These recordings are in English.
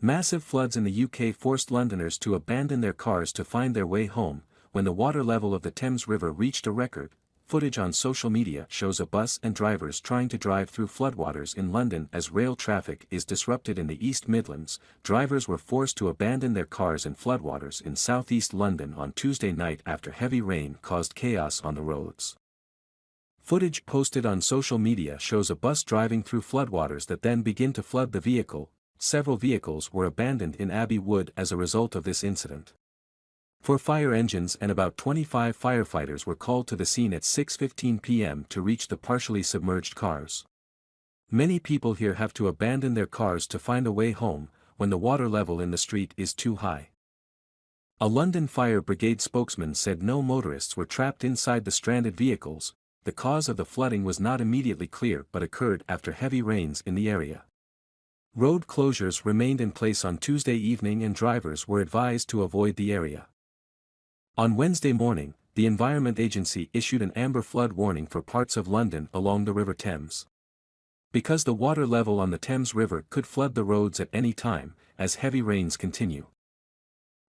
Massive floods in the UK forced Londoners to abandon their cars to find their way home. When the water level of the Thames River reached a record, footage on social media shows a bus and drivers trying to drive through floodwaters in London as rail traffic is disrupted in the East Midlands. Drivers were forced to abandon their cars in floodwaters in southeast London on Tuesday night after heavy rain caused chaos on the roads. Footage posted on social media shows a bus driving through floodwaters that then begin to flood the vehicle. Several vehicles were abandoned in Abbey Wood as a result of this incident. 4 fire engines and about 25 firefighters were called to the scene at 6:15 p.m. to reach the partially submerged cars. Many people here have to abandon their cars to find a way home, when the water level in the street is too high. A London Fire Brigade spokesman said no motorists were trapped inside the stranded vehicles. The cause of the flooding was not immediately clear but occurred after heavy rains in the area. Road closures remained in place on Tuesday evening and drivers were advised to avoid the area. On Wednesday morning, the Environment Agency issued an amber flood warning for parts of London along the River Thames. Because the water level on the Thames River could flood the roads at any time, as heavy rains continue.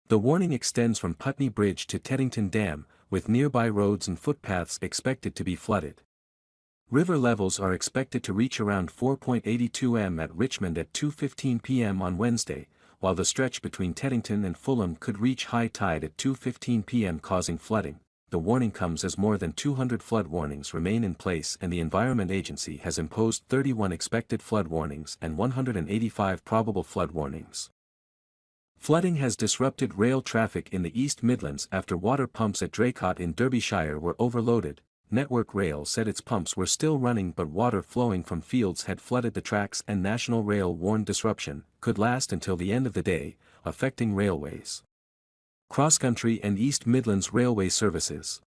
The warning extends from Putney Bridge to Teddington Dam, with nearby roads and footpaths expected to be flooded. River levels are expected to reach around 4.82 m at Richmond at 2:15 p.m. on Wednesday, while the stretch between Teddington and Fulham could reach high tide at 2:15 p.m. causing flooding. The warning comes as more than 200 flood warnings remain in place and the Environment Agency has imposed 31 expected flood warnings and 185 probable flood warnings. Flooding has disrupted rail traffic in the East Midlands after water pumps at Draycott in Derbyshire were overloaded. Network Rail said its pumps were still running but water flowing from fields had flooded the tracks and National Rail warned disruption could last until the end of the day, affecting railways. Cross-country and East Midlands railway services.